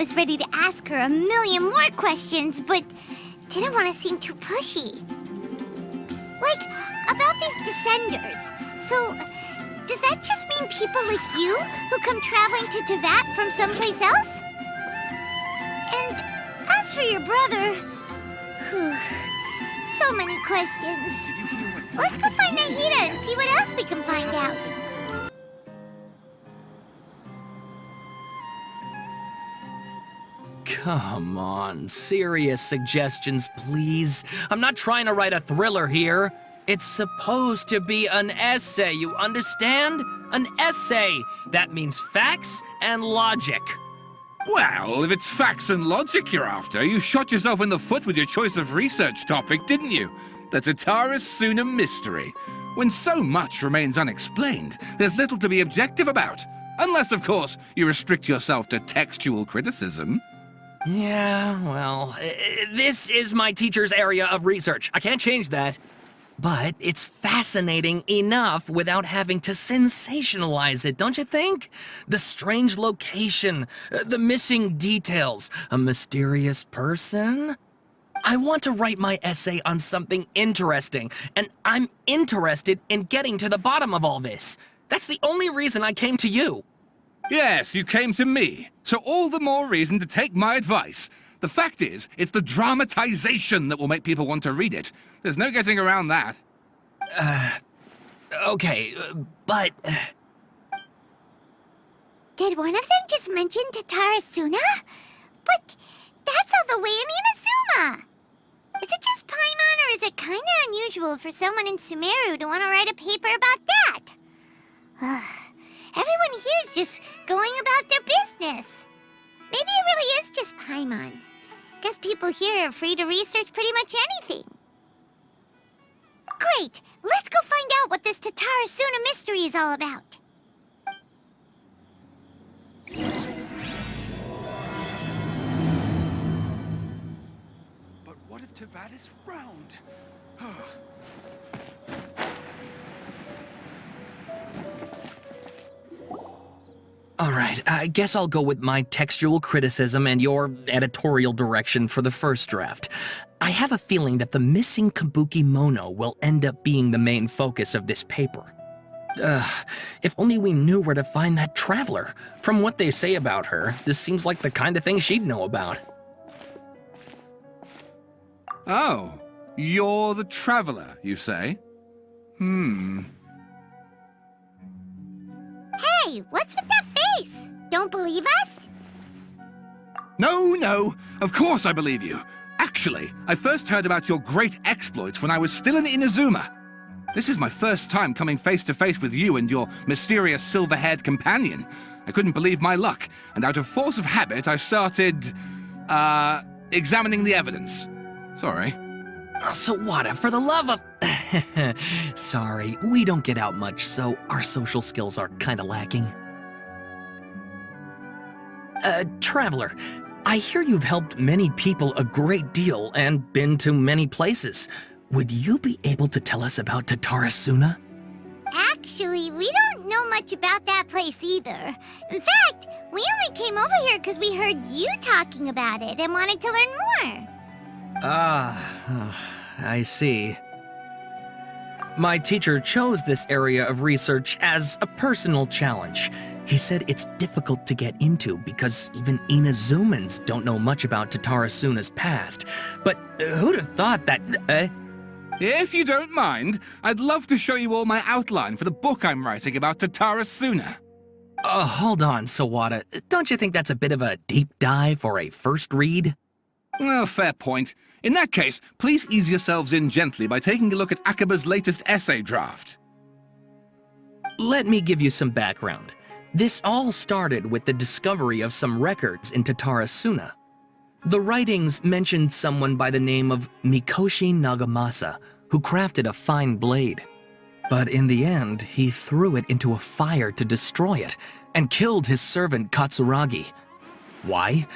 was ready to ask her a million more questions, but didn't want to seem too pushy. Like, about these descenders. So, does that just mean people like you who come traveling to Teyvat from someplace else? And as for your brother... Whew, so many questions. Let's go find Nahida and see what else we can find out. Come on, serious suggestions, please. I'm not trying to write a thriller here. It's supposed to be an essay, you understand? An essay. That means facts and logic. Well, if it's facts and logic you're after, you shot yourself in the foot with your choice of research topic, didn't you? The Tatarasuna mystery. When so much remains unexplained, there's little to be objective about. Unless, of course, you restrict yourself to textual criticism. Yeah, well, this is my teacher's area of research. I can't change that. But it's fascinating enough without having to sensationalize it, don't you think? The strange location, the missing details, a mysterious person. I want to write my essay on something interesting, and I'm interested in getting to the bottom of all this. That's the only reason I came to you. Yes, you came to me, so all the more reason to take my advice. The fact is, it's the dramatization that will make people want to read it. There's no getting around that. Okay, but... Did one of them just mention Tatarasuna? But that's all the way in Inazuma! Is it just Paimon, or is it kinda unusual for someone in Sumeru to want to write a paper about that? Everyone here's just going about their business. Maybe it really is just Paimon. Guess people here are free to research pretty much anything. Great! Let's go find out what this Tatarasuna mystery is all about. But what if Teyvat is round? Alright, I guess I'll go with my textual criticism and your editorial direction for the first draft. I have a feeling that the missing Kabuki Mono will end up being the main focus of this paper. If only we knew where to find that traveler. From what they say about her, this seems like the kind of thing she'd know about. Oh, you're the traveler, you say? Hey, what's with that face? Don't believe us? No, of course I believe you. Actually, I first heard about your great exploits when I was still in Inazuma. This is my first time coming face to face with you and your mysterious silver-haired companion. I couldn't believe my luck, and out of force of habit, I started, examining the evidence. Sorry. Sawada, for the love of... Sorry, we don't get out much, so our social skills are kinda lacking. Traveler, I hear you've helped many people a great deal and been to many places. Would you be able to tell us about Tatarasuna? Actually, we don't know much about that place either. In fact, we only came over here because we heard you talking about it and wanted to learn more. I see. My teacher chose this area of research as a personal challenge. He said it's difficult to get into because even Inazumans don't know much about Tatarasuna's past. But who'd have thought that... If you don't mind, I'd love to show you all my outline for the book I'm writing about Tatarasuna. Hold on, Sawada. Don't you think that's a bit of a deep dive for a first read? Well, fair point. In that case, please ease yourselves in gently by taking a look at Aqaba's latest essay draft. Let me give you some background. This all started with the discovery of some records in Tatarasuna. The writings mentioned someone by the name of Mikoshi Nagamasa, who crafted a fine blade. But in the end, he threw it into a fire to destroy it, and killed his servant Katsuragi. Why?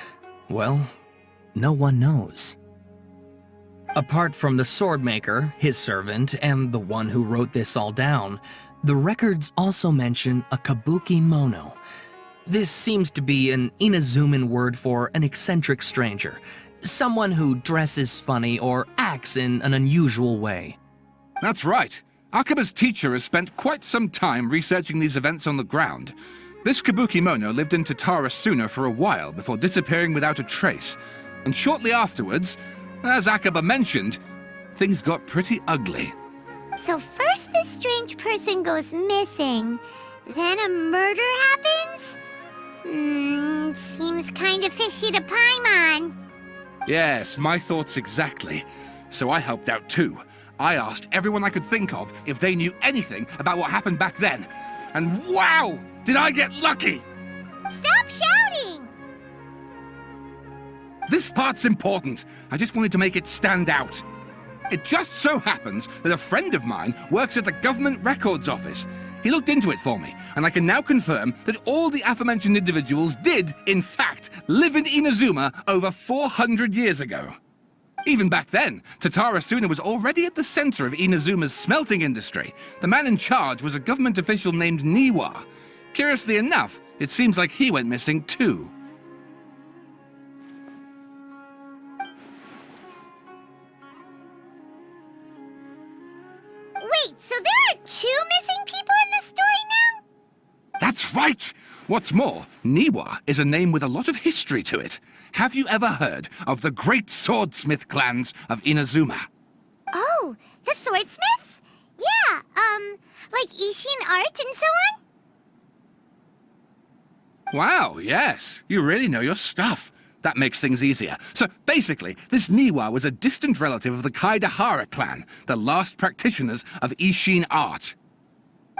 Well, no one knows. Apart from the swordmaker, his servant, and the one who wrote this all down, the records also mention a Kabuki Mono. This seems to be an Inazuman word for an eccentric stranger. Someone who dresses funny or acts in an unusual way. That's right. Aqaba's teacher has spent quite some time researching these events on the ground. This Kabukimono lived in Tatarasuna for a while before disappearing without a trace. And shortly afterwards, as Aqaba mentioned, things got pretty ugly. So first this strange person goes missing, then a murder happens? Seems kinda fishy to Paimon. Yes, my thoughts exactly. So I helped out too. I asked everyone I could think of if they knew anything about what happened back then. And wow, did I get lucky! Stop shouting! This part's important. I just wanted to make it stand out. It just so happens that a friend of mine works at the Government Records Office. He looked into it for me, and I can now confirm that all the aforementioned individuals did, in fact, live in Inazuma over 400 years ago. Even back then, Tatarasuna was already at the center of Inazuma's smelting industry. The man in charge was a government official named Niwa. Curiously enough, it seems like he went missing too. Wait, so there are 2 missing people in this story now? That's right! What's more, Niwa is a name with a lot of history to it. Have you ever heard of the great swordsmith clans of Inazuma? Oh, the swordsmiths? Yeah, like Ishin art and so on? Wow, yes. You really know your stuff. That makes things easier. So basically, this Niwa was a distant relative of the Kaidahara clan, the last practitioners of Ishin art.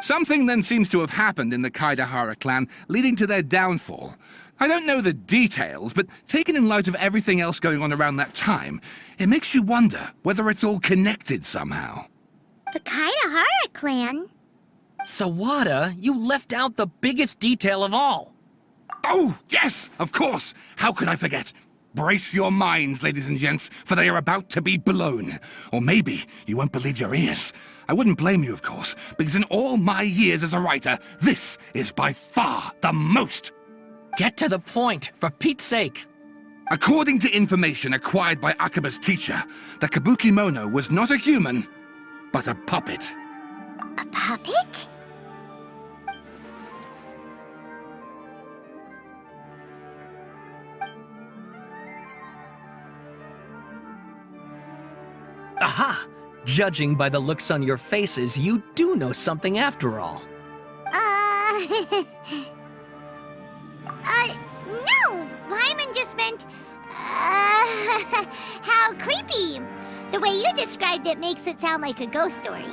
Something then seems to have happened in the Kaidahara clan, leading to their downfall. I don't know the details, but taken in light of everything else going on around that time, it makes you wonder whether it's all connected somehow. The Kaidahara clan? Sawada, you left out the biggest detail of all. Oh, yes, of course. How could I forget? Brace your minds, ladies and gents, for they are about to be blown. Or maybe you won't believe your ears. I wouldn't blame you, of course, because in all my years as a writer, this is by far the most. Get to the point, for Pete's sake. According to information acquired by Aqaba's teacher, the Kabukimono was not a human, but a puppet. A puppet? Aha! Judging by the looks on your faces, you do know something after all. No! Paimon just meant, how creepy. The way you described it makes it sound like a ghost story.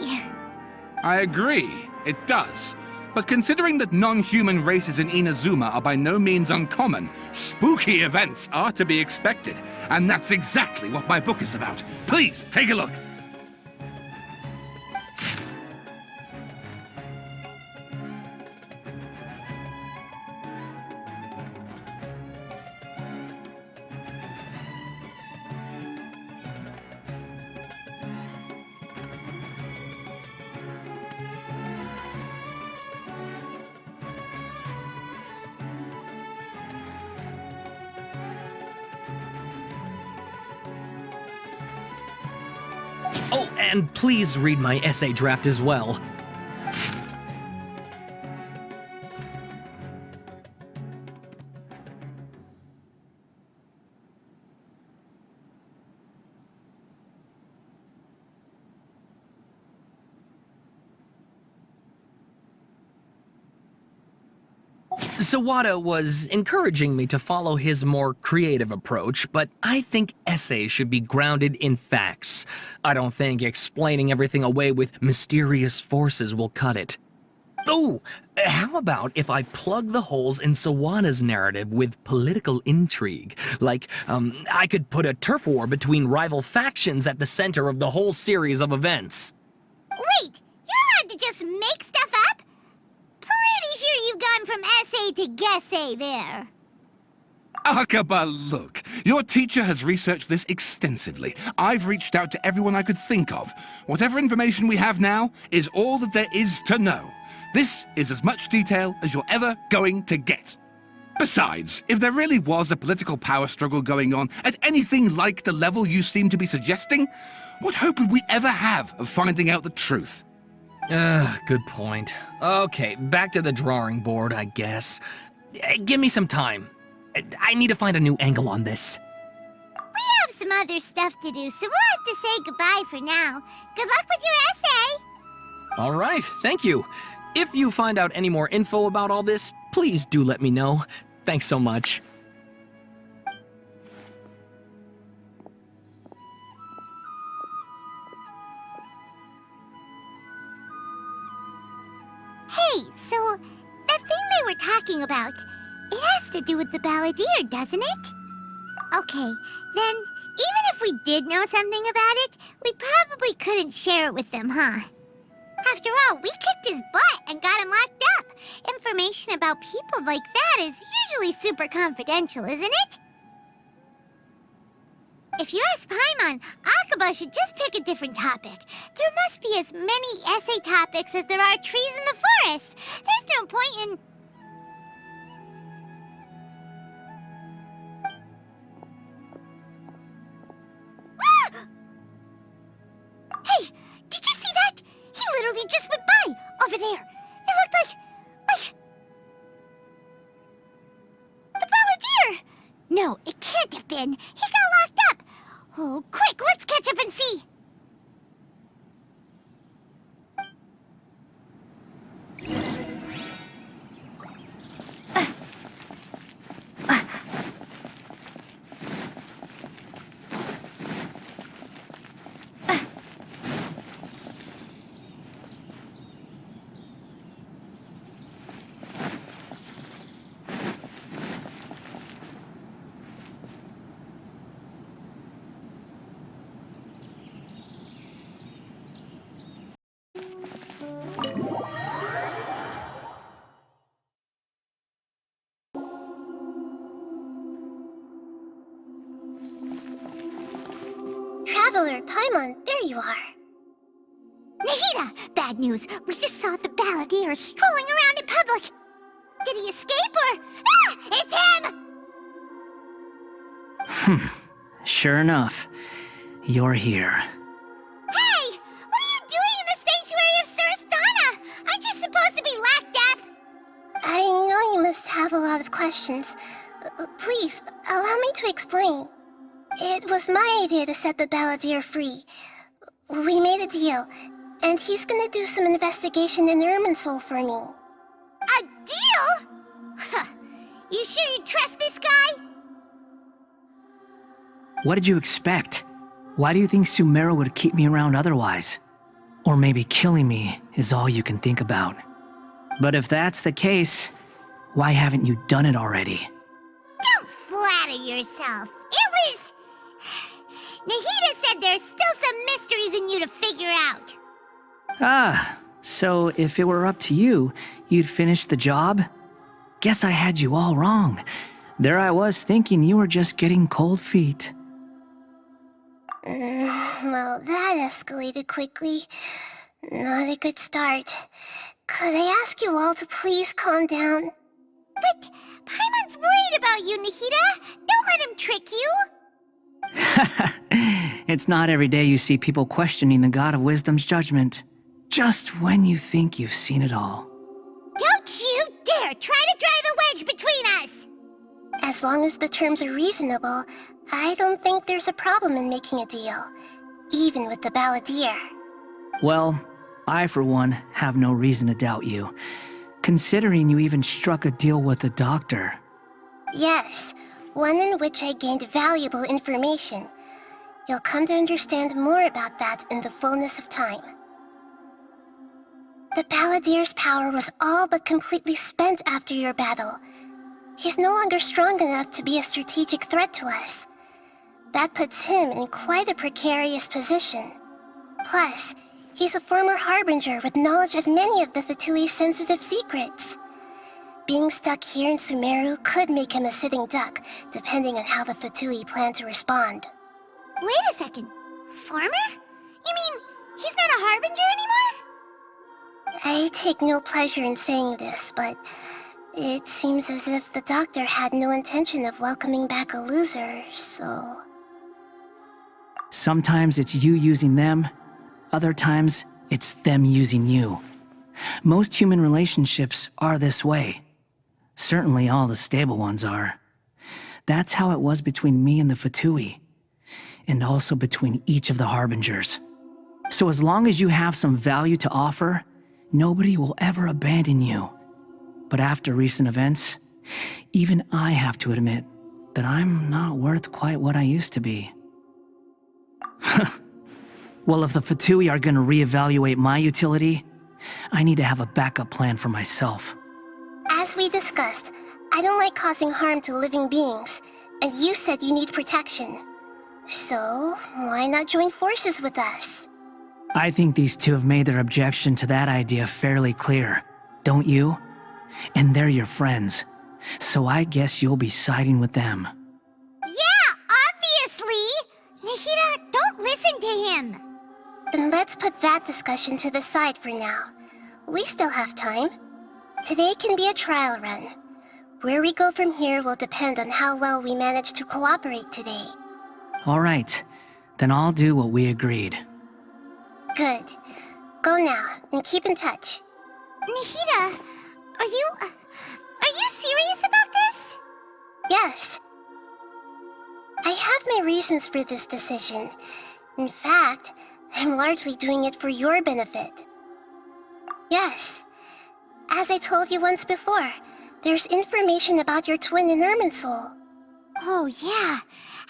I agree, it does. But considering that non-human races in Inazuma are by no means uncommon, spooky events are to be expected. And that's exactly what my book is about. Please, take a look. Oh, and please read my essay draft as well. Sawada was encouraging me to follow his more creative approach, but I think essays should be grounded in facts. I don't think explaining everything away with mysterious forces will cut it. Oh, how about if I plug the holes in Sawada's narrative with political intrigue? Like, I could put a turf war between rival factions at the center of the whole series of events. Wait, you're allowed to just make stuff up? Pretty sure you've gone from essay to guessay there. Aqaba, look. Your teacher has researched this extensively. I've reached out to everyone I could think of. Whatever information we have now is all that there is to know. This is as much detail as you're ever going to get. Besides, if there really was a political power struggle going on at anything like the level you seem to be suggesting, what hope would we ever have of finding out the truth? Good point. Okay, back to the drawing board, I guess. Give me some time. I need to find a new angle on this. We have some other stuff to do, so we'll have to say goodbye for now. Good luck with your essay! All right, thank you. If you find out any more info about all this, please do let me know. Thanks so much. Hey, so that thing they were talking about, it has to do with the balladeer, doesn't it? Okay, then even if we did know something about it, we probably couldn't share it with them, huh? After all, we kicked his butt and got him locked up. Information about people like that is usually super confidential, isn't it? If you ask Paimon, Aqaba should just pick a different topic. There must be as many essay topics as there are trees in the forest. There's no point in... Hey, did you see that? He literally just went by, over there. It looked like... the balladeer! No, it can't have been. He got locked up. Oh, quick, let's catch up and see. Traveler, Paimon, there you are. Nahida! Bad news. We just saw the balladeer strolling around in public. Did he escape or... Ah! It's him! Sure enough, you're here. Hey! What are you doing in the Sanctuary of Surasthana? Aren't you supposed to be locked up? I know you must have a lot of questions. Please, allow me to explain. It was my idea to set the balladeer free. We made a deal, and he's gonna do some investigation in Irminsul for me. A deal? Huh. You sure you trust this guy? What did you expect? Why do you think Sumeru would keep me around otherwise? Or maybe killing me is all you can think about. But if that's the case, why haven't you done it already? Don't flatter yourself. It was... Nahida said there's still some mysteries in you to figure out. Ah, so if it were up to you, you'd finish the job? Guess I had you all wrong. There I was thinking you were just getting cold feet. Well, that escalated quickly. Not a good start. Could I ask you all to please calm down? But Paimon's worried about you, Nahida. Don't let him trick you. It's not every day you see people questioning the God of Wisdom's judgment. Just when you think you've seen it all. Don't you dare try to drive a wedge between us! As long as the terms are reasonable, I don't think there's a problem in making a deal. Even with the balladeer. Well, I for one have no reason to doubt you, considering you even struck a deal with the doctor. Yes, one in which I gained valuable information. You'll come to understand more about that in the fullness of time. The balladeer's power was all but completely spent after your battle. He's no longer strong enough to be a strategic threat to us. That puts him in quite a precarious position. Plus, he's a former harbinger with knowledge of many of the Fatui's sensitive secrets. Being stuck here in Sumeru could make him a sitting duck, depending on how the Fatui plan to respond. Wait a second. Farmer? You mean he's not a harbinger anymore? I take no pleasure in saying this, but It seems as if the doctor had no intention of welcoming back a loser, so... Sometimes it's you using them, other times it's them using you. Most human relationships are this way. Certainly all the stable ones are. That's how it was between me and the Fatui, and also between each of the Harbingers. So as long as you have some value to offer, nobody will ever abandon you. But after recent events, even I have to admit that I'm not worth quite what I used to be. Well, if the Fatui are gonna reevaluate my utility, I need to have a backup plan for myself. As we discussed, I don't like causing harm to living beings, and you said you need protection. So, why not join forces with us? I think these two have made their objection to that idea fairly clear, don't you? And they're your friends, so I guess you'll be siding with them. Yeah, obviously! Nahida, don't listen to him! Then let's put that discussion to the side for now. We still have time. Today can be a trial run. Where we go from here will depend on how well we manage to cooperate today. All right, then I'll do what we agreed. Good. Go now, and keep in touch. Nahida, are you serious about this? Yes. I have my reasons for this decision. In fact, I'm largely doing it for your benefit. Yes. As I told you once before, there's information about your twin in Irminsul. Oh, yeah.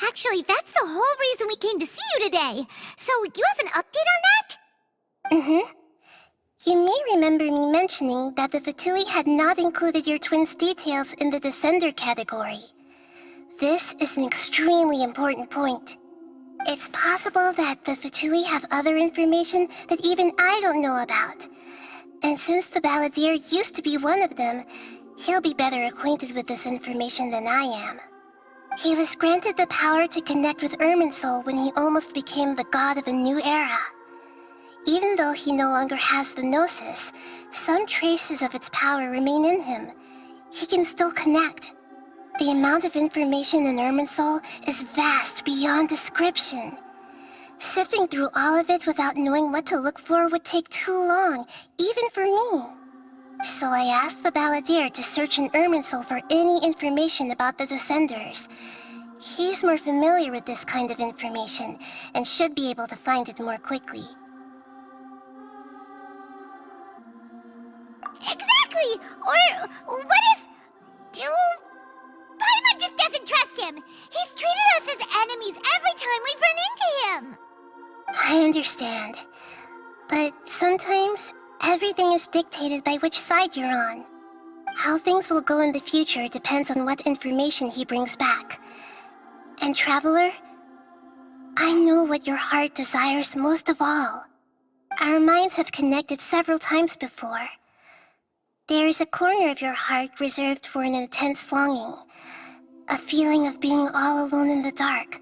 Actually, that's the whole reason we came to see you today. So, you have an update on that? Mm-hmm. You may remember me mentioning that the Fatui had not included your twin's details in the Descender category. This is an extremely important point. It's possible that the Fatui have other information that even I don't know about. And since the Balladeer used to be one of them, he'll be better acquainted with this information than I am. He was granted the power to connect with Irminsul when he almost became the god of a new era. Even though he no longer has the Gnosis, some traces of its power remain in him. He can still connect. The amount of information in Irminsul is vast beyond description. Sifting through all of it without knowing what to look for would take too long, even for me. So I asked the Balladeer to search in Irminsul for any information about the Descenders. He's more familiar with this kind of information, and should be able to find it more quickly. Exactly! Or what if... Paimon just doesn't trust him! He's treated us as enemies every time we've run into him! I understand. But sometimes, everything is dictated by which side you're on. How things will go in the future depends on what information he brings back. And Traveler, I know what your heart desires most of all. Our minds have connected several times before. There is a corner of your heart reserved for an intense longing. A feeling of being all alone in the dark,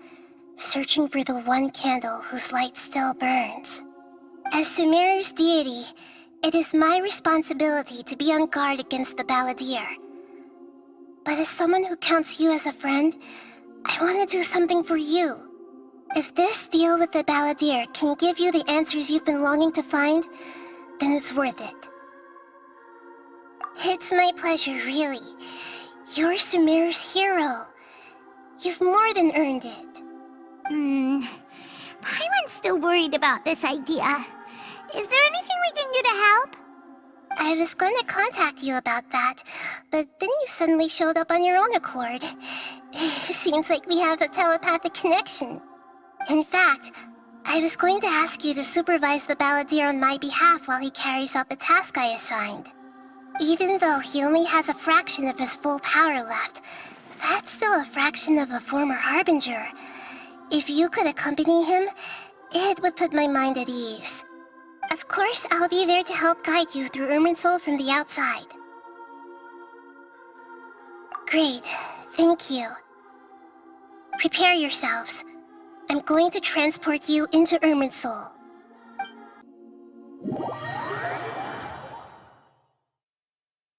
searching for the one candle whose light still burns. As Sumeru's deity, it is my responsibility to be on guard against the Balladeer. But as someone who counts you as a friend, I want to do something for you. If this deal with the Balladeer can give you the answers you've been longing to find, then it's worth it. It's my pleasure, really. You're Sumeru's hero. You've more than earned it. Paimon's still worried about this idea. Is there anything we can do to help? I was going to contact you about that, but then you suddenly showed up on your own accord. Seems like we have a telepathic connection. In fact, I was going to ask you to supervise the Balladeer on my behalf while he carries out the task I assigned. Even though he only has a fraction of his full power left, that's still a fraction of a former Harbinger. If you could accompany him, it would put my mind at ease. Of course, I'll be there to help guide you through Irminsul from the outside. Great, thank you. Prepare yourselves. I'm going to transport you into Irminsul.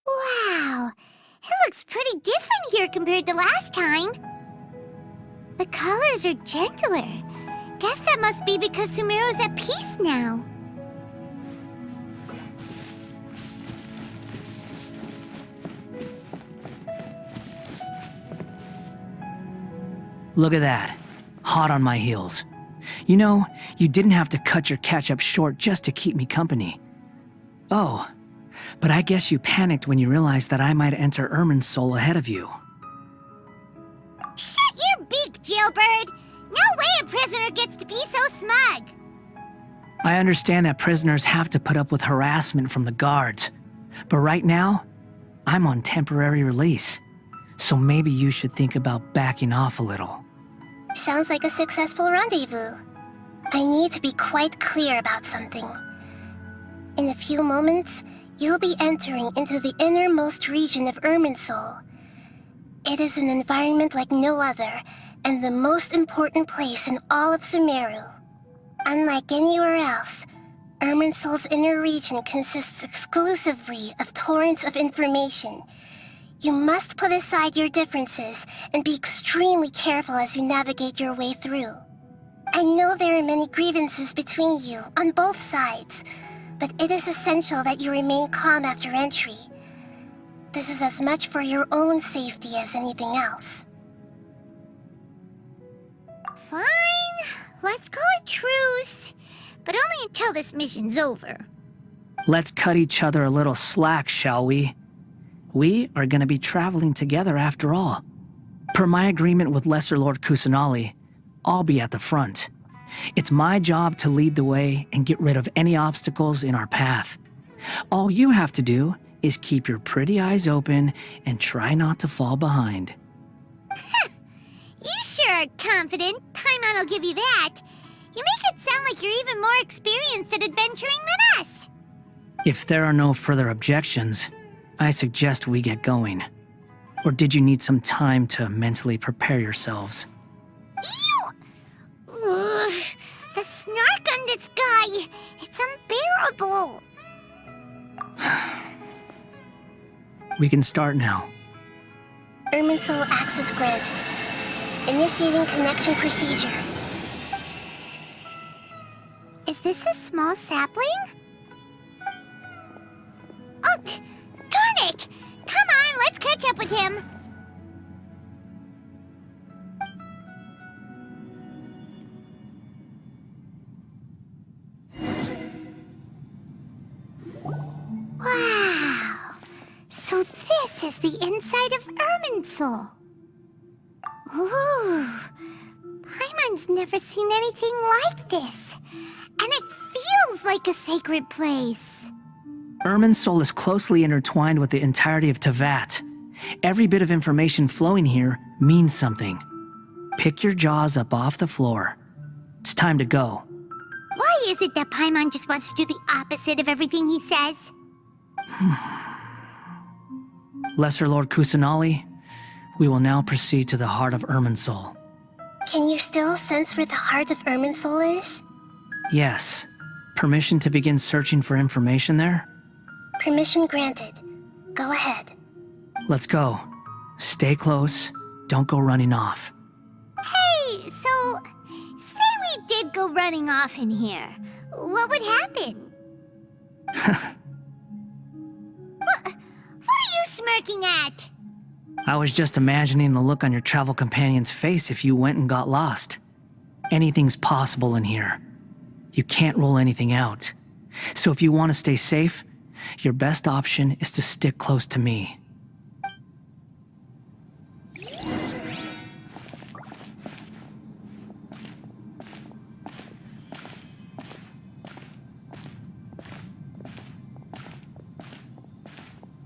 Wow! compared to last time. The colors are gentler. Guess that must be because Sumeru's at peace now. Look at that. Hot on my heels. You know, you didn't have to cut your catch-up short just to keep me company. Oh, but I guess you panicked when you realized that I might enter Irminsul ahead of you. Shut your beak, jailbird! No way a prisoner gets to be so smug! I understand that prisoners have to put up with harassment from the guards, but right now, I'm on temporary release, so maybe you should think about backing off a little. Sounds like a successful rendezvous. I need to be quite clear about something. In a few moments, you'll be entering into the innermost region of Irminsul. It is an environment like no other, and the most important place in all of Sumeru. Unlike anywhere else, Irminsul's inner region consists exclusively of torrents of information. You must put aside your differences and be extremely careful as you navigate your way through. I know there are many grievances between you on both sides, but it is essential that you remain calm after entry. This is as much for your own safety as anything else. Fine, let's call it truce, but only until this mission's over. Let's cut each other a little slack, shall we? We are going to be traveling together after all. Per my agreement with Lesser Lord Kusanali, I'll be at the front. It's my job to lead the way and get rid of any obstacles in our path. All you have to do is keep your pretty eyes open and try not to fall behind. You sure are confident. Paimon will give you that. You make it sound like you're even more experienced at adventuring than us. If there are no further objections, I suggest we get going. Or did you need some time to mentally prepare yourselves? Ew! Ugh, the snark on this guy, it's unbearable. We can start now. Irminsul access granted. Initiating connection procedure. Is this a small sapling? Oh, darn it! Come on, let's catch up with him. Wow! So this is the inside of Irminsul. Ooh, Paimon's never seen anything like this. And it feels like a sacred place. Irminsul is closely intertwined with the entirety of Teyvat. Every bit of information flowing here means something. Pick your jaws up off the floor. It's time to go. Why is it that Paimon just wants to do the opposite of everything he says? Lesser Lord Kusanali, we will now proceed to the heart of Irminsul. Can you still sense where the heart of Irminsul is? Yes. Permission to begin searching for information there? Permission granted. Go ahead. Let's go. Stay close. Don't go running off. Hey, so, say we did go running off in here. What would happen? What are you smirking at? I was just imagining the look on your travel companion's face if you went and got lost. Anything's possible in here. You can't rule anything out. So if you want to stay safe, your best option is to stick close to me.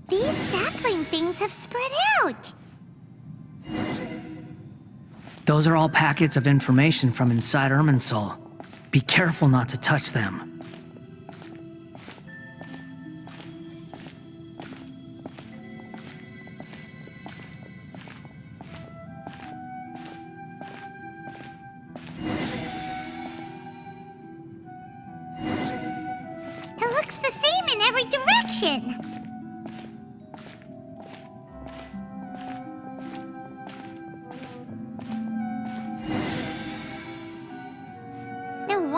These sapling things have spread out. Those are all packets of information from inside Irminsul. Be careful not to touch them. It looks the same in every direction.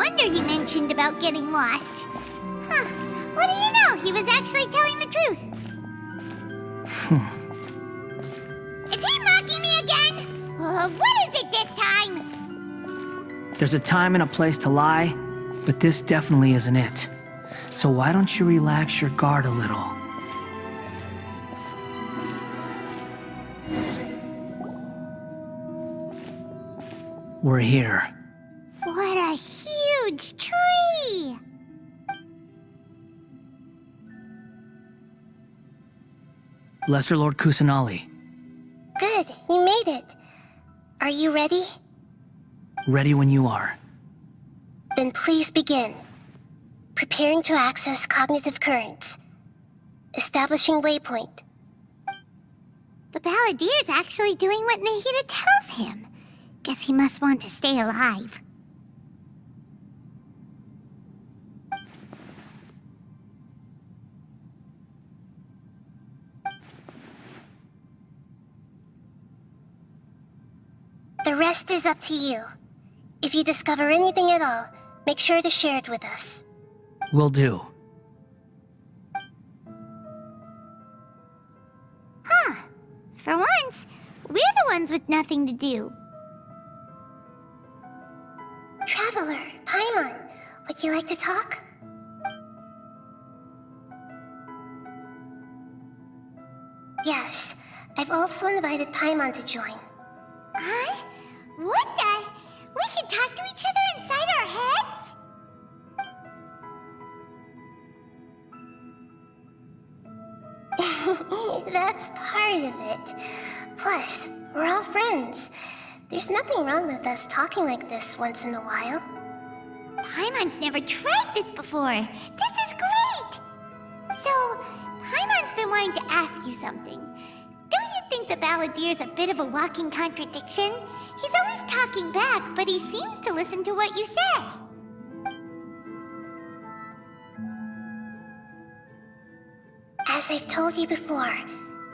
wonder he mentioned about getting lost. Huh. What do you know? He was actually telling the truth. Is he mocking me again? What is it this time? There's a time and a place to lie, but this definitely isn't it. So why don't you relax your guard a little? We're here. What a huge tree! Lesser Lord Kusanali, Good, you made it. Are you ready? ready when you are. Then please begin. Preparing to access cognitive currents. Establishing waypoint. The Balladier's actually doing what Nahida tells him. Guess he must want to stay alive. The rest is up to you. If you discover anything at all, make sure to share it with us. Will do. Huh. For once, we're the ones with nothing to do. Traveler, Paimon, would you like to talk? Yes, I've also invited Paimon to join. Huh? What the? We can talk to each other inside our heads? That's part of it. Plus, we're all friends. There's nothing wrong with us talking like this once in a while. Paimon's never tried this before. This is great! So, Paimon's been wanting to ask you something. Don't you think the Balladier's a bit of a walking contradiction? He's always talking back, but he seems to listen to what you say. As I've told you before,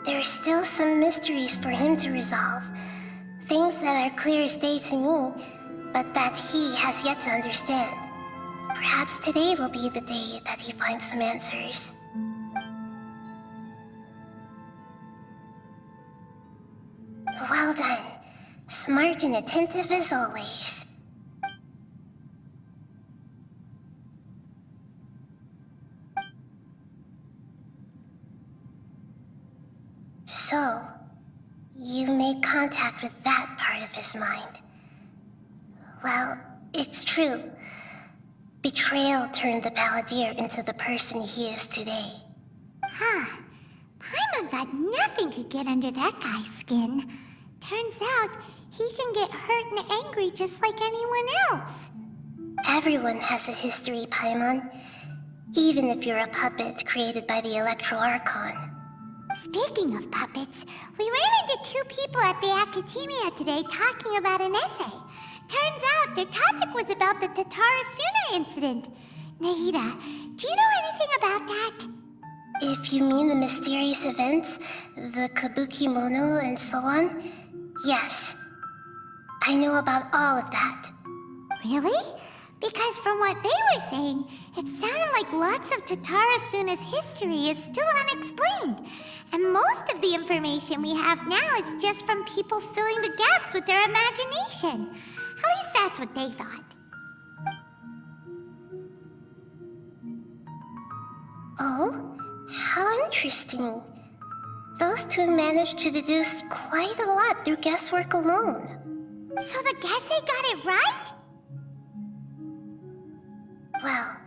there are still some mysteries for him to resolve. Things that are clear as day to me, but that he has yet to understand. Perhaps today will be the day that he finds some answers. Well done. Smart and attentive as always. So, you made contact with that part of his mind. Well, it's true. Betrayal turned the Balladeer into the person he is today. Huh. Paimon thought nothing could get under that guy's skin. Turns out, he can get hurt and angry just like anyone else. Everyone has a history, Paimon. Even if you're a puppet created by the Electro-Archon. Speaking of puppets, we ran into two people at the Academia today talking about an essay. Turns out their topic was about the Tatarasuna incident. Nahida, do you know anything about that? If you mean the mysterious events, the kabuki mono and so on, yes. I know about all of that. Really? Because from what they were saying, it sounded like lots of Tatarasuna's history is still unexplained. And most of the information we have now is just from people filling the gaps with their imagination. At least that's what they thought. Oh? How interesting. Those two managed to deduce quite a lot through guesswork alone. So the Gesse got it right? Well,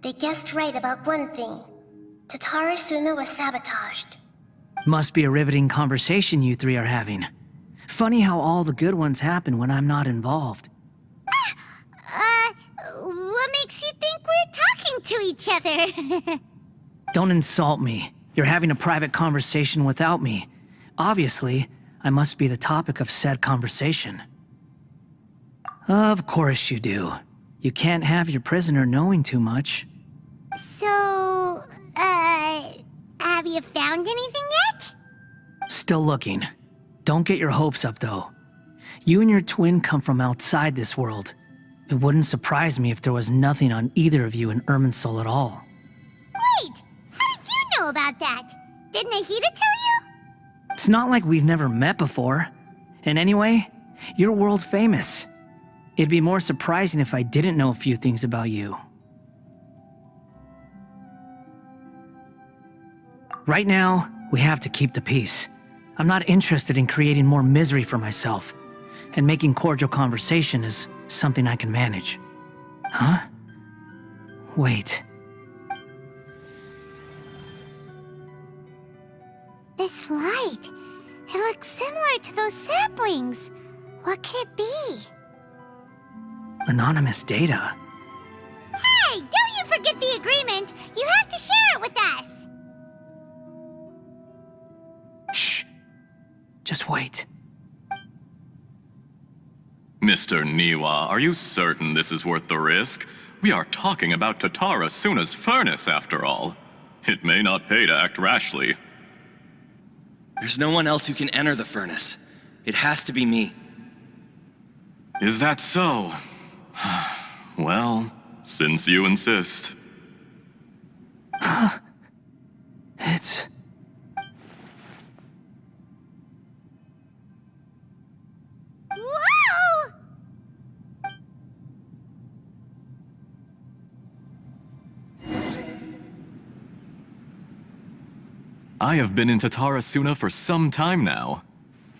they guessed right about one thing. Tatarasuna was sabotaged. Must be a riveting conversation you three are having. Funny how all the good ones happen when I'm not involved. What makes you think we're talking to each other? Don't insult me. You're having a private conversation without me. Obviously, I must be the topic of said conversation. Of course you do. You can't have your prisoner knowing too much. So, have you found anything yet? Still looking. Don't get your hopes up, though. You and your twin come from outside this world. It wouldn't surprise me if there was nothing on either of you in Irminsul at all. Wait! How did you know about that? Did Nahida tell you? It's not like we've never met before. And anyway, you're world famous. It'd be more surprising if I didn't know a few things about you. Right now, we have to keep the peace. I'm not interested in creating more misery for myself, and making cordial conversation is something I can manage. Huh? Wait. This light. It looks similar to those saplings. What could it be? Anonymous data. Hey, don't you forget the agreement! You have to share it with us! Shh. Just wait. Mr. Niwa, are you certain this is worth the risk? We are talking about Tatarasuna's furnace, after all. It may not pay to act rashly. There's no one else who can enter the furnace. It has to be me. Is that so? Well, since you insist. It's... Whoa! I have been in Tatarasuna for some time now.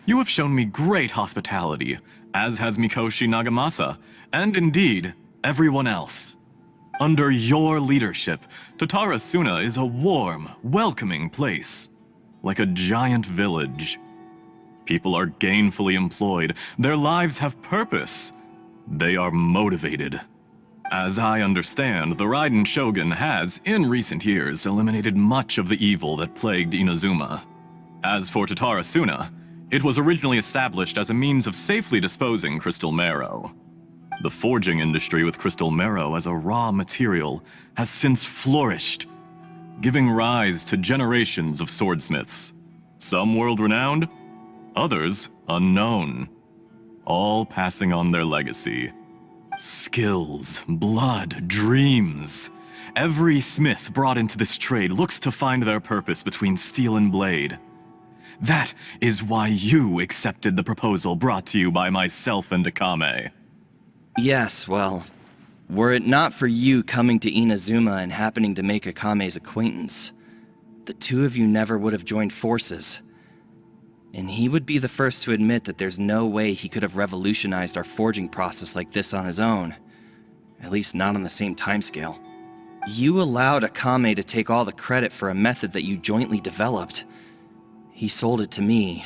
You have shown me great hospitality, as has Mikoshi Nagamasa, and indeed, everyone else. Under your leadership, Tatarasuna is a warm, welcoming place, like a giant village. People are gainfully employed, their lives have purpose. They are motivated. As I understand, the Raiden Shogun has, in recent years, eliminated much of the evil that plagued Inazuma. As for Tatarasuna, it was originally established as a means of safely disposing crystal marrow. The forging industry with crystal marrow as a raw material has since flourished, giving rise to generations of swordsmiths. Some world-renowned, others unknown, all passing on their legacy. Skills, blood, dreams. Every smith brought into this trade looks to find their purpose between steel and blade. That is why you accepted the proposal brought to you by myself and Akame. Yes, well, were it not for you coming to Inazuma and happening to make Akame's acquaintance, the two of you never would have joined forces. And he would be the first to admit that there's no way he could have revolutionized our forging process like this on his own. At least not on the same timescale. You allowed Akame to take all the credit for a method that you jointly developed. He sold it to me,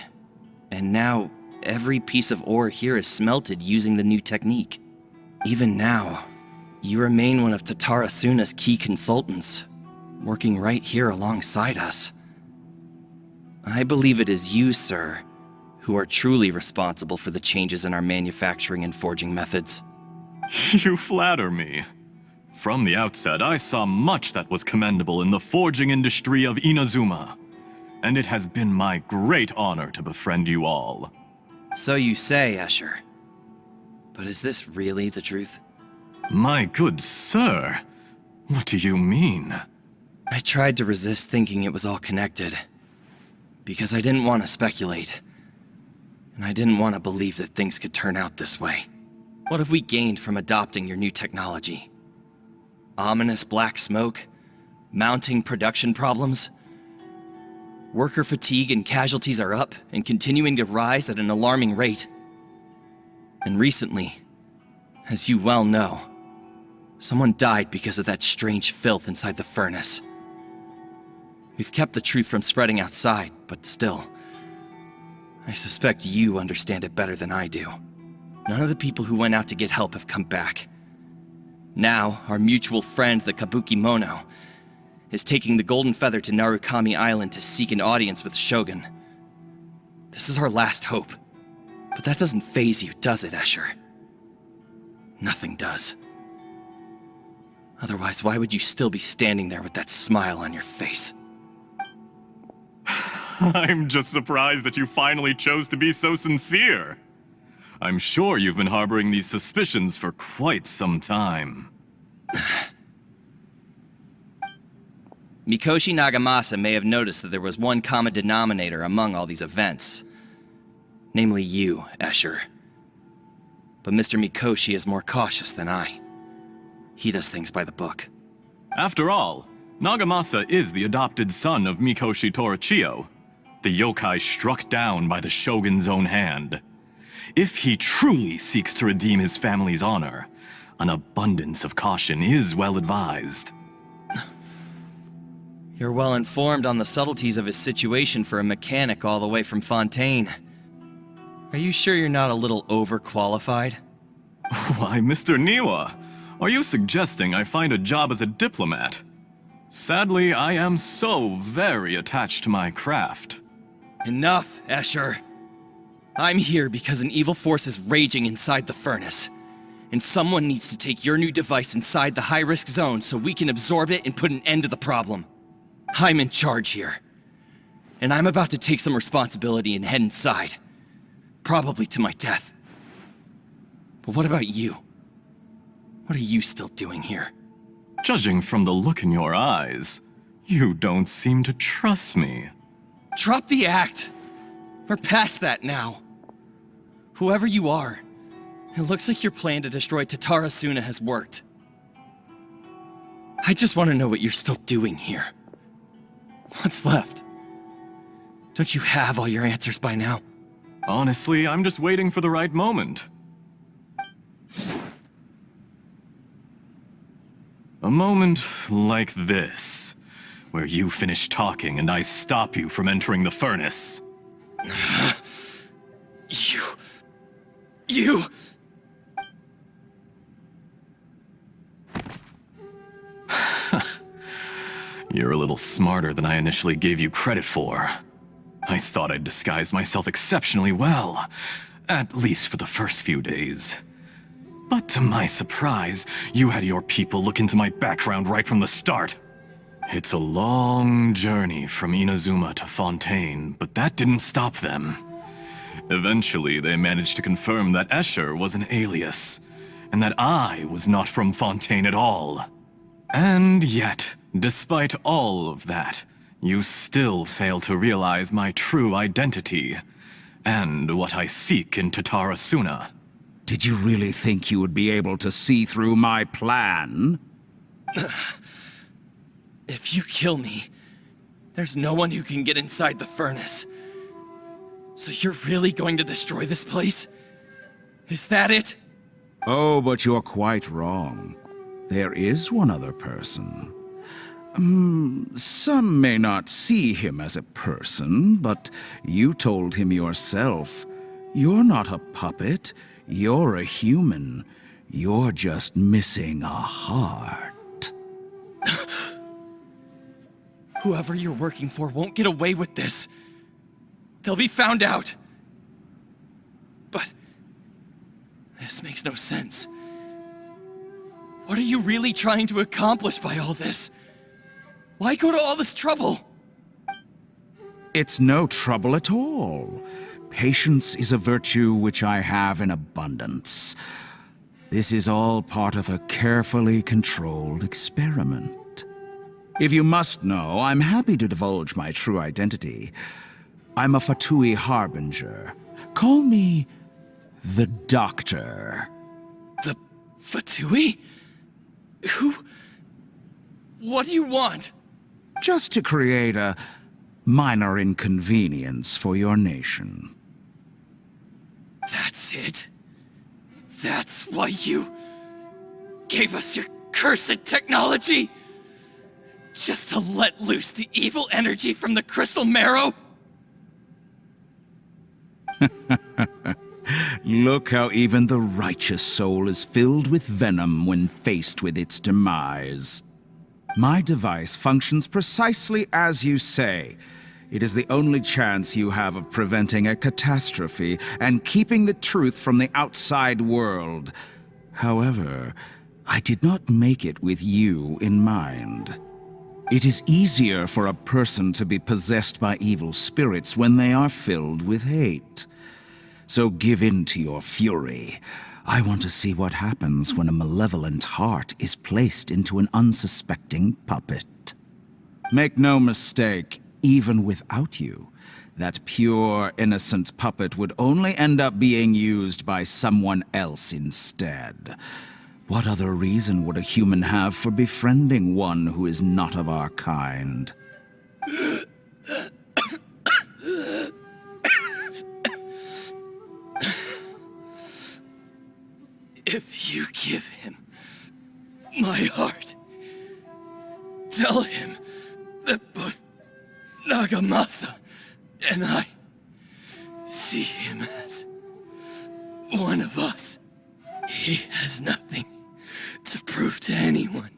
and now every piece of ore here is smelted using the new technique. Even now, you remain one of Tatarasuna's key consultants, working right here alongside us. I believe it is you, sir, who are truly responsible for the changes in our manufacturing and forging methods. You flatter me. From the outset, I saw much that was commendable in the forging industry of Inazuma, and it has been my great honor to befriend you all. So you say, Escher. But is this really the truth? My good sir, what do you mean? I tried to resist thinking it was all connected, because I didn't want to speculate, and I didn't want to believe that things could turn out this way. What have we gained from adopting your new technology? Ominous black smoke? Mounting production problems? Worker fatigue and casualties are up and continuing to rise at an alarming rate. And recently, as you well know, someone died because of that strange filth inside the furnace. We've kept the truth from spreading outside, but still, I suspect you understand it better than I do. None of the people who went out to get help have come back. Now, our mutual friend, the Kabuki Mono, is taking the Golden Feather to Narukami Island to seek an audience with Shogun. This is our last hope. But that doesn't faze you, does it, Escher? Nothing does. Otherwise, why would you still be standing there with that smile on your face? I'm just surprised that you finally chose to be so sincere. I'm sure you've been harboring these suspicions for quite some time. Mikoshi Nagamasa may have noticed that there was one common denominator among all these events. Namely you, Escher. But Mr. Mikoshi is more cautious than I. He does things by the book. After all, Nagamasa is the adopted son of Mikoshi Torichio, the yokai struck down by the shogun's own hand. If he truly seeks to redeem his family's honor, an abundance of caution is well advised. You're well informed on the subtleties of his situation for a mechanic all the way from Fontaine. Are you sure you're not a little overqualified? Why, Mr. Niwa, are you suggesting I find a job as a diplomat? Sadly, I am so very attached to my craft. Enough, Escher. I'm here because an evil force is raging inside the furnace. And someone needs to take your new device inside the high-risk zone so we can absorb it and put an end to the problem. I'm in charge here. And I'm about to take some responsibility and head inside. Probably to my death. But what about you? What are you still doing here? Judging from the look in your eyes, you don't seem to trust me. Drop the act! We're past that now. Whoever you are, it looks like your plan to destroy Tatarasuna has worked. I just want to know what you're still doing here. What's left? Don't you have all your answers by now? Honestly, I'm just waiting for the right moment. A moment like this, where you finish talking and I stop you from entering the furnace. You... You're a little smarter than I initially gave you credit for. I thought I'd disguised myself exceptionally well, at least for the first few days. But to my surprise, you had your people look into my background right from the start. It's a long journey from Inazuma to Fontaine, but that didn't stop them. Eventually, they managed to confirm that Escher was an alias, and that I was not from Fontaine at all. And yet, despite all of that, you still fail to realize my true identity, and what I seek in Tatarasuna. Did you really think you would be able to see through my plan? If you kill me, there's no one who can get inside the furnace. So you're really going to destroy this place? Is that it? Oh, but you're quite wrong. There is one other person. Some may not see him as a person, but you told him yourself. You're not a puppet. You're a human. You're just missing a heart. Whoever you're working for won't get away with this. They'll be found out. But this makes no sense. What are you really trying to accomplish by all this? Why go to all this trouble? It's no trouble at all. Patience is a virtue which I have in abundance. This is all part of a carefully controlled experiment. If you must know, I'm happy to divulge my true identity. I'm a Fatui Harbinger. Call me the Doctor. The Fatui? Who? What do you want? Just to create a minor inconvenience for your nation. That's it? That's why you gave us your cursed technology? Just to let loose the evil energy from the crystal marrow? Look how even the righteous soul is filled with venom when faced with its demise. My device functions precisely as you say. It is the only chance you have of preventing a catastrophe and keeping the truth from the outside world. However, I did not make it with you in mind. It is easier for a person to be possessed by evil spirits when they are filled with hate. So give in to your fury. I want to see what happens when a malevolent heart is placed into an unsuspecting puppet. Make no mistake, even without you, that pure, innocent puppet would only end up being used by someone else instead. What other reason would a human have for befriending one who is not of our kind? If you give him my heart, tell him that both Nagamasa and I see him as one of us. He has nothing to prove to anyone.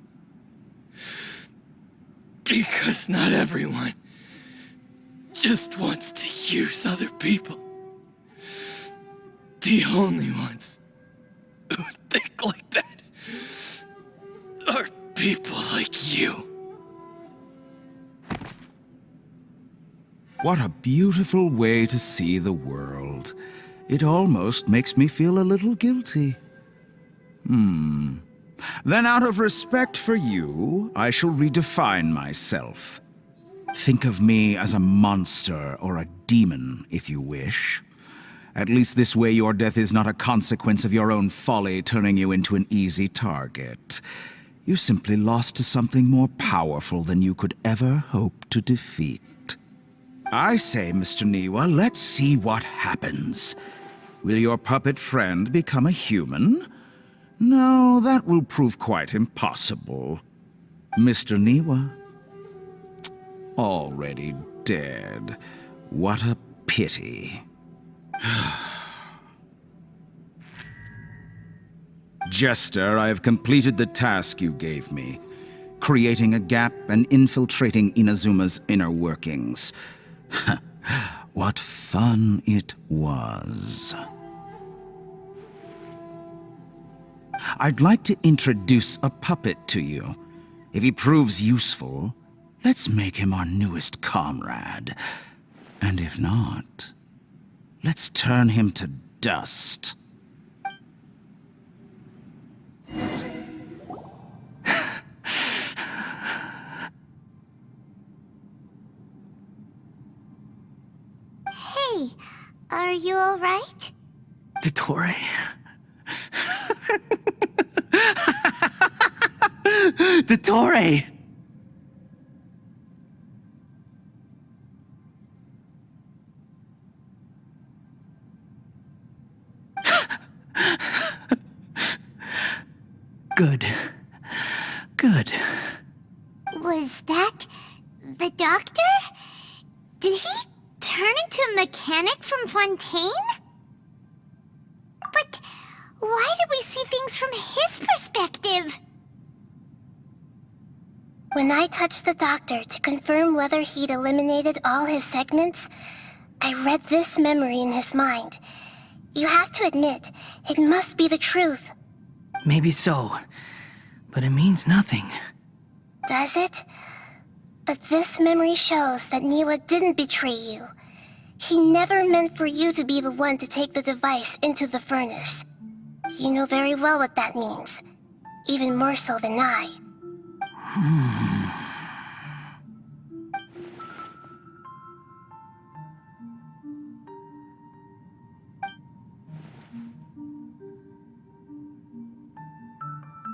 Because not everyone just wants to use other people. The only ones who think like that are people like you. What a beautiful way to see the world. It almost makes me feel a little guilty. Then out of respect for you, I shall redefine myself. Think of me as a monster or a demon, if you wish. At least this way your death is not a consequence of your own folly turning you into an easy target. You simply lost to something more powerful than you could ever hope to defeat. I say, Mr. Niwa, let's see what happens. Will your puppet friend become a human? No, that will prove quite impossible. Mr. Niwa? Already dead. What a pity. Jester, I have completed the task you gave me, creating a gap and infiltrating Inazuma's inner workings. What fun it was. I'd like to introduce a puppet to you. If he proves useful, let's make him our newest comrade. And if not, let's turn him to dust. Hey, are you all right? Dottore? Dottore! Good. Good. Was that the doctor? Did he turn into a mechanic from Fontaine? But why did we see things from his perspective? When I touched the doctor to confirm whether he'd eliminated all his segments, I read this memory in his mind. You have to admit, it must be the truth. Maybe so, but it means nothing. Does it? But this memory shows that Niwa didn't betray you. He never meant for you to be the one to take the device into the furnace. You know very well what that means. Even more so than I.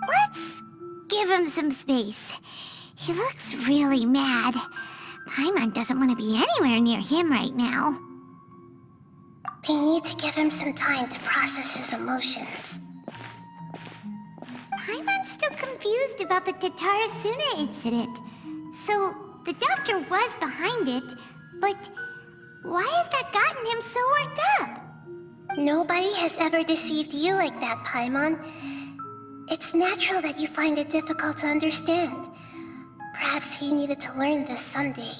Let's give him some space. He looks really mad. Paimon doesn't want to be anywhere near him right now. We need to give him some time to process his emotions. Paimon's still confused about the Tatarasuna incident. So, the doctor was behind it, but why has that gotten him so worked up? Nobody has ever deceived you like that, Paimon. It's natural that you find it difficult to understand. Perhaps he needed to learn this someday.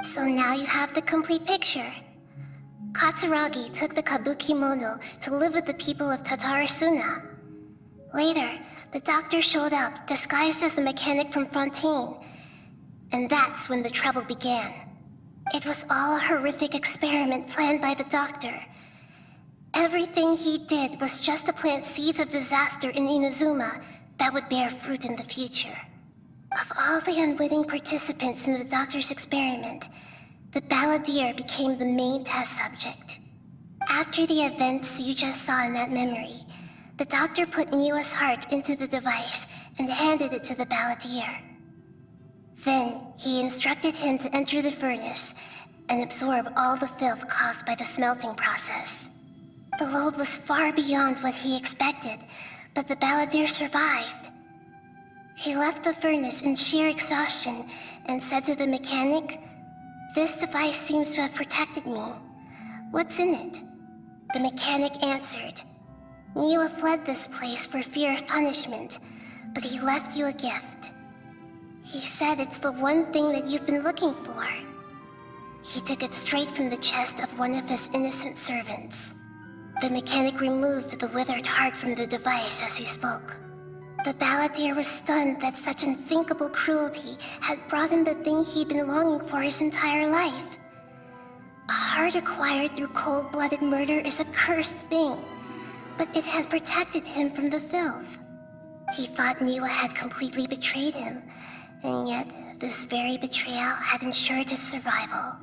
So now you have the complete picture. Katsuragi took the kabuki mono to live with the people of Tatarasuna. Later, the doctor showed up, disguised as the mechanic from Fontaine. And that's when the trouble began. It was all a horrific experiment planned by the doctor. Everything he did was just to plant seeds of disaster in Inazuma that would bear fruit in the future. Of all the unwitting participants in the doctor's experiment, the balladeer became the main test subject. After the events you just saw in that memory, the doctor put Niwa's heart into the device and handed it to the balladeer. Then, he instructed him to enter the furnace and absorb all the filth caused by the smelting process. The load was far beyond what he expected, but the balladeer survived. He left the furnace in sheer exhaustion and said to the mechanic, "This device seems to have protected me. What's in it?" The mechanic answered, "Niwa fled this place for fear of punishment, but he left you a gift. He said it's the one thing that you've been looking for." He took it straight from the chest of one of his innocent servants. The mechanic removed the withered heart from the device as he spoke. The balladeer was stunned that such unthinkable cruelty had brought him the thing he'd been longing for his entire life. A heart acquired through cold-blooded murder is a cursed thing, but it had protected him from the filth. He thought Niwa had completely betrayed him, and yet this very betrayal had ensured his survival.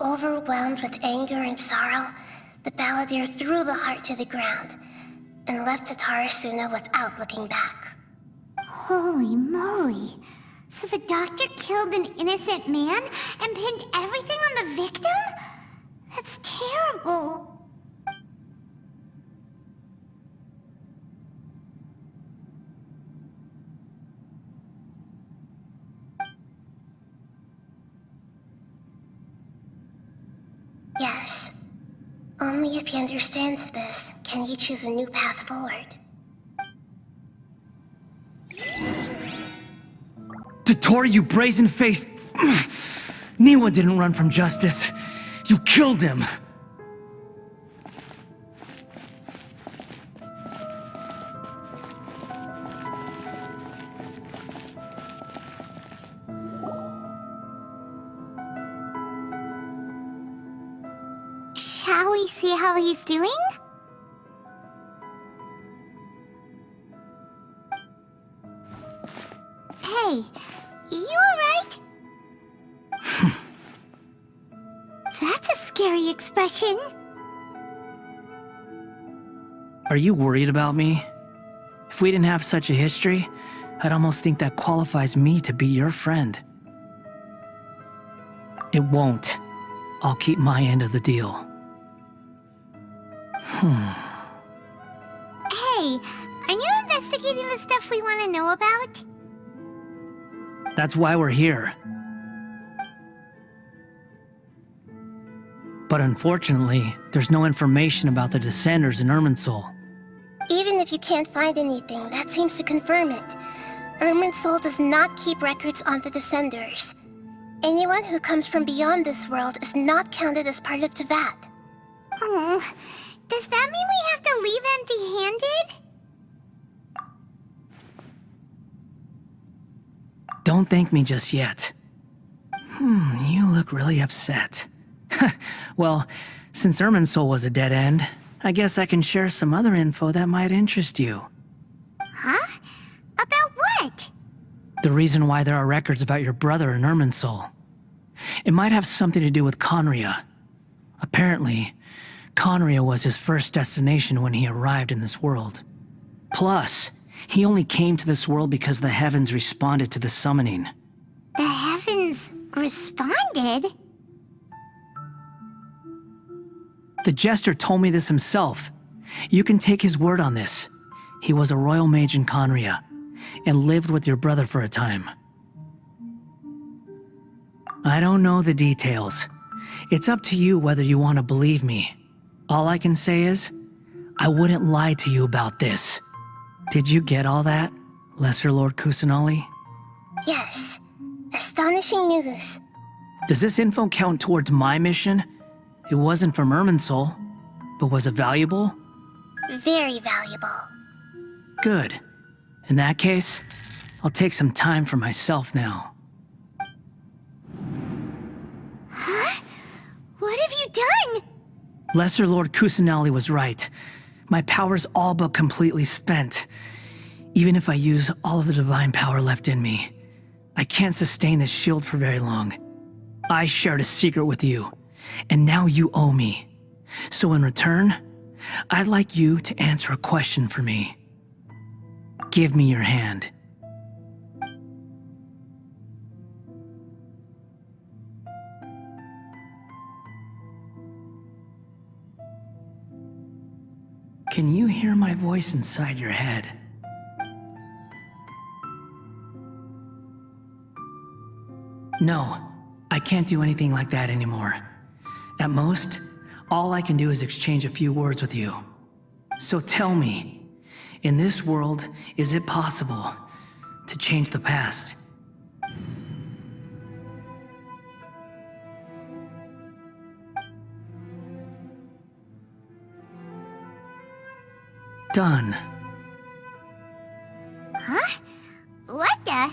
Overwhelmed with anger and sorrow, the balladeer threw the heart to the ground and left Tatarasuna without looking back. Holy moly. So the doctor killed an innocent man and pinned everything on the victim? That's terrible. Yes. Only if he understands this can he choose a new path forward. Dotori, you brazen-faced... Niwa didn't run from justice. You killed him. Shall we see how he's doing? Hey, you alright? That's a scary expression. Are you worried about me? If we didn't have such a history, I'd almost think that qualifies me to be your friend. It won't. I'll keep my end of the deal. Hey, aren't you investigating the stuff we want to know about? That's why we're here. But unfortunately, there's no information about the Descenders in Irminsul. Even if you can't find anything, that seems to confirm it. Irminsul does not keep records on the Descenders. Anyone who comes from beyond this world is not counted as part of Teyvat. Oh, does that mean we have to leave empty-handed? Don't thank me just yet. You look really upset. Well, since Irminsul was a dead end, I guess I can share some other info that might interest you. Huh? About what? The reason why there are records about your brother in Irminsul. It might have something to do with Conria. Apparently, Conria was his first destination when he arrived in this world. Plus, he only came to this world because the heavens responded to the summoning. The heavens responded? The Jester told me this himself. You can take his word on this. He was a royal mage in Conria, and lived with your brother for a time. I don't know the details. It's up to you whether you want to believe me. All I can say is, I wouldn't lie to you about this. Did you get all that, Lesser Lord Kusanali? Yes. Astonishing news. Does this info count towards my mission? It wasn't from Irminsul, but was it valuable? Very valuable. Good. In that case, I'll take some time for myself now. Huh? What have you done? Lesser Lord Kusanali was right. My power's all but completely spent. Even if I use all of the divine power left in me, I can't sustain this shield for very long. I shared a secret with you, and now you owe me. So in return, I'd like you to answer a question for me. Give me your hand. Can you hear my voice inside your head? No, I can't do anything like that anymore. At most, all I can do is exchange a few words with you. So tell me, in this world, is it possible to change the past? Done. Huh? What the?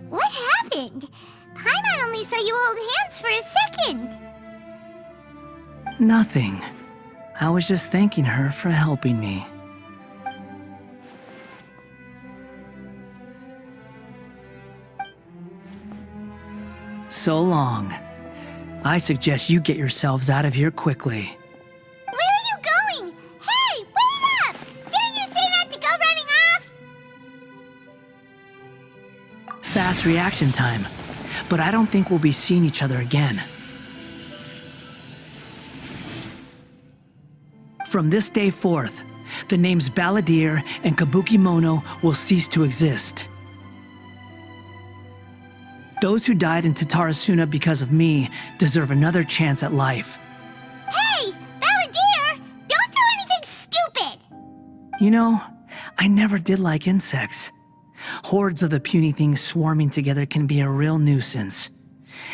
What happened? Paimon only saw you hold hands for a second. Nothing. I was just thanking her for helping me. So long. I suggest you get yourselves out of here quickly. Where are you going? Hey, wait up! Didn't you say not to go running off? Fast reaction time. But I don't think we'll be seeing each other again. From this day forth, the names Balladeer and Kabukimono will cease to exist. Those who died in Tatarasuna because of me deserve another chance at life. Hey, Balladeer! Don't do anything stupid! You know, I never did like insects. Hordes of the puny things swarming together can be a real nuisance.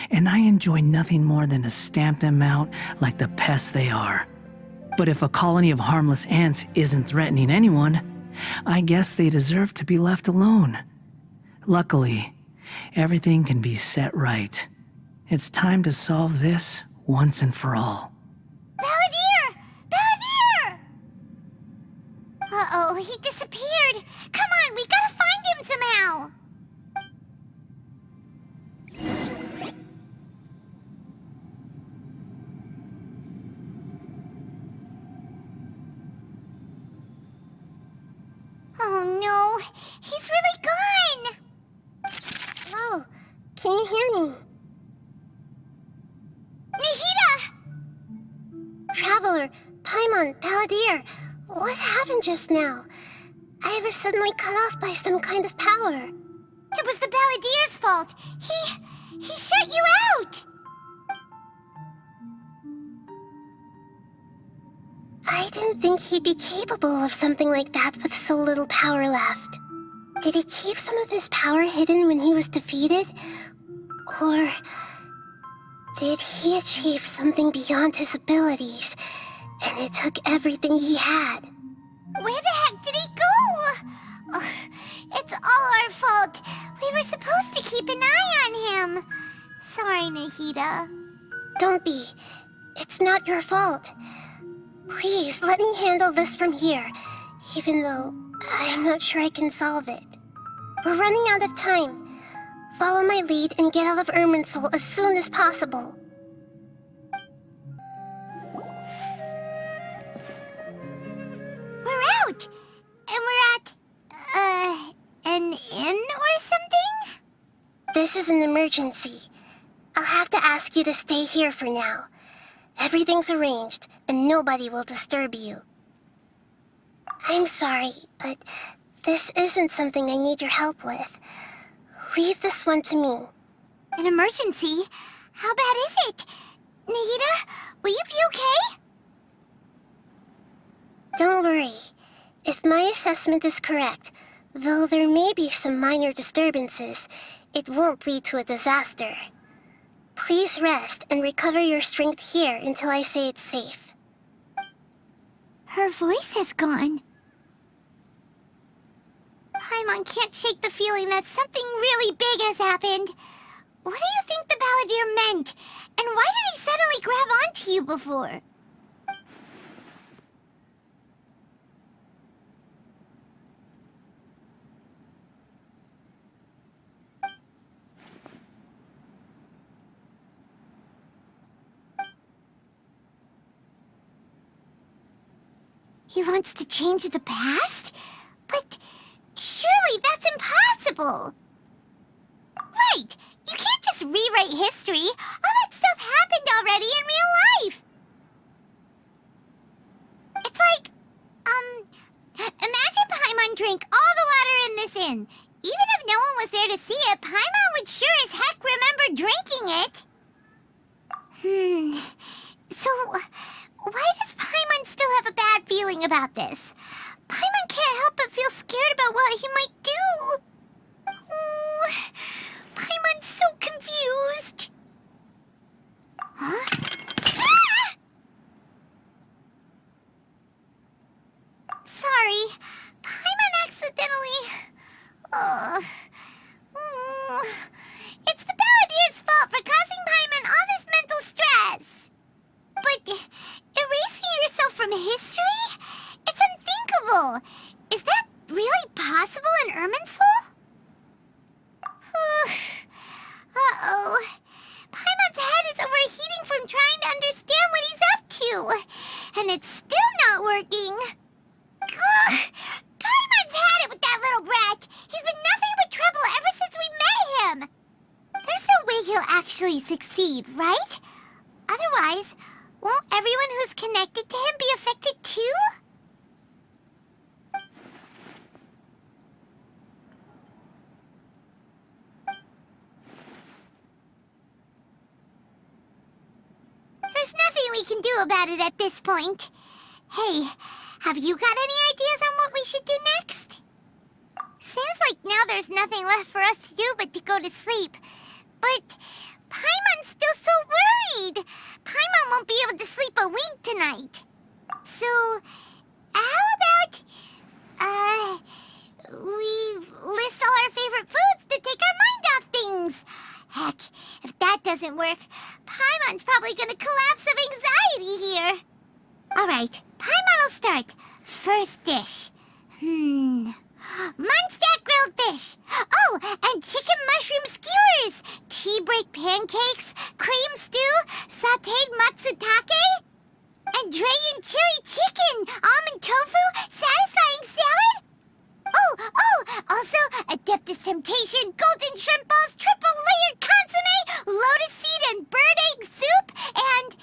And I enjoy nothing more than to stamp them out like the pests they are. But if a colony of harmless ants isn't threatening anyone, I guess they deserve to be left alone. Luckily, everything can be set right. It's time to solve this once and for all. Balladeer! Balladeer! Uh-oh, he disappeared. Come on, we gotta find him somehow. Oh no, he's really gone. Oh, can you hear me? Nahida! Traveler, Paimon, Balladeer, what happened just now? I was suddenly cut off by some kind of power. It was the Balladeer's fault. He shut you out. I didn't think he'd be capable of something like that with so little power left. Did he keep some of his power hidden when he was defeated? Or did he achieve something beyond his abilities, and it took everything he had? Where the heck did he go? Ugh, it's all our fault. We were supposed to keep an eye on him. Sorry, Nahida. Don't be. It's not your fault. Please, let me handle this from here, even though I'm not sure I can solve it. We're running out of time. Follow my lead and get out of Irminsul as soon as possible. We're out! And we're at, an inn or something? This is an emergency. I'll have to ask you to stay here for now. Everything's arranged, and nobody will disturb you. I'm sorry, but this isn't something I need your help with. Leave this one to me. An emergency? How bad is it? Nahida, will you be okay? Don't worry. If my assessment is correct, though there may be some minor disturbances, it won't lead to a disaster. Please rest and recover your strength here until I say it's safe. Her voice has gone. Paimon can't shake the feeling that something really big has happened. What do you think the Balladeer meant? And why did he suddenly grab onto you before? He wants to change the past? But surely that's impossible! Right! You can't just rewrite history! All that stuff happened already in real life! It's like, imagine Paimon drank all the water in this inn. Even if no one was there to see it, Paimon would sure as heck remember drinking it. So, why does Paimon still have a bad feeling about this? Paimon can't help but feel scared about what he might do. Oh, Paimon's so confused. Huh? Ah! Sorry, Paimon accidentally... It's the Balladier's fault for causing Paimon all this mental stress. But erasing yourself from history? It's unthinkable. Is that really possible in Irminsul? Uh-oh. Paimon's head is overheating from trying to understand what he's up to. And it's still not working. Ugh. Paimon's had it with that little brat. He's been nothing but trouble ever since we met him. There's no way he'll actually succeed, right? Otherwise, won't everyone who's connected to him be affected too? There's nothing we can do about it at this point. Hey, have you got any ideas on what we should do next? Seems like now there's nothing left for us to do but to go to sleep. But Paimon's still so worried. Paimon won't be able to sleep a wink tonight. So, how about, we list all our favorite foods to take our mind off things? Heck, if that doesn't work, Paimon's probably gonna collapse of anxiety here. Alright, Paimon will start. First dish. Munstack grilled fish. Oh, and chicken mushroom skewers. Tea break pancakes. Cream stew. Sauteed matsutake. And Dragon chili chicken. Almond tofu. Satisfying salad. Oh, also Adeptus Temptation. Golden shrimp balls. Triple layered consomme. Lotus seed and bird egg soup. And...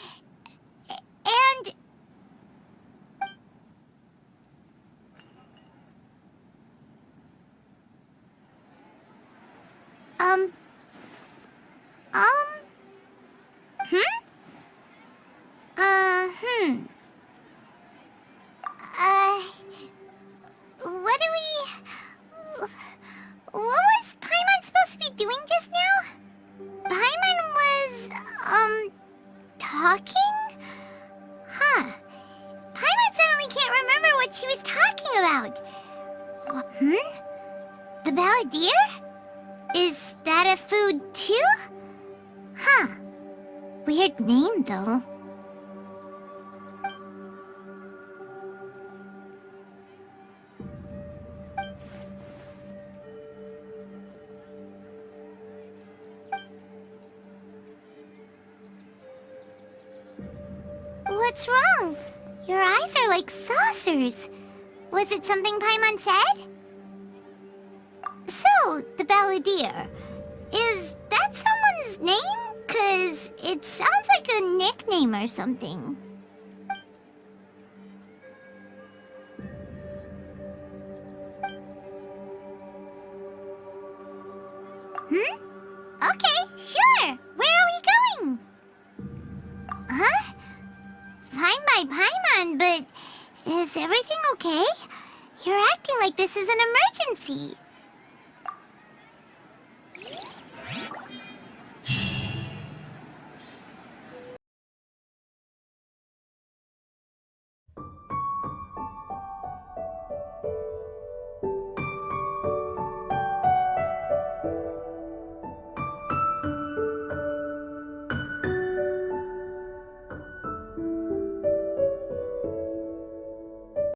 What was Paimon supposed to be doing just now? Paimon was, talking? Huh. Paimon suddenly can't remember what she was talking about. The Balladeer? Is that a food too? Huh. Weird name, though. What's wrong? Your eyes are like saucers. Was it something Paimon said? So, the Balladeer. Is that someone's name? 'Cause it sounds like a nickname or something. Okay, sure. Where are we going? Huh? Fine by Paimon, but is everything okay? You're acting like this is an emergency.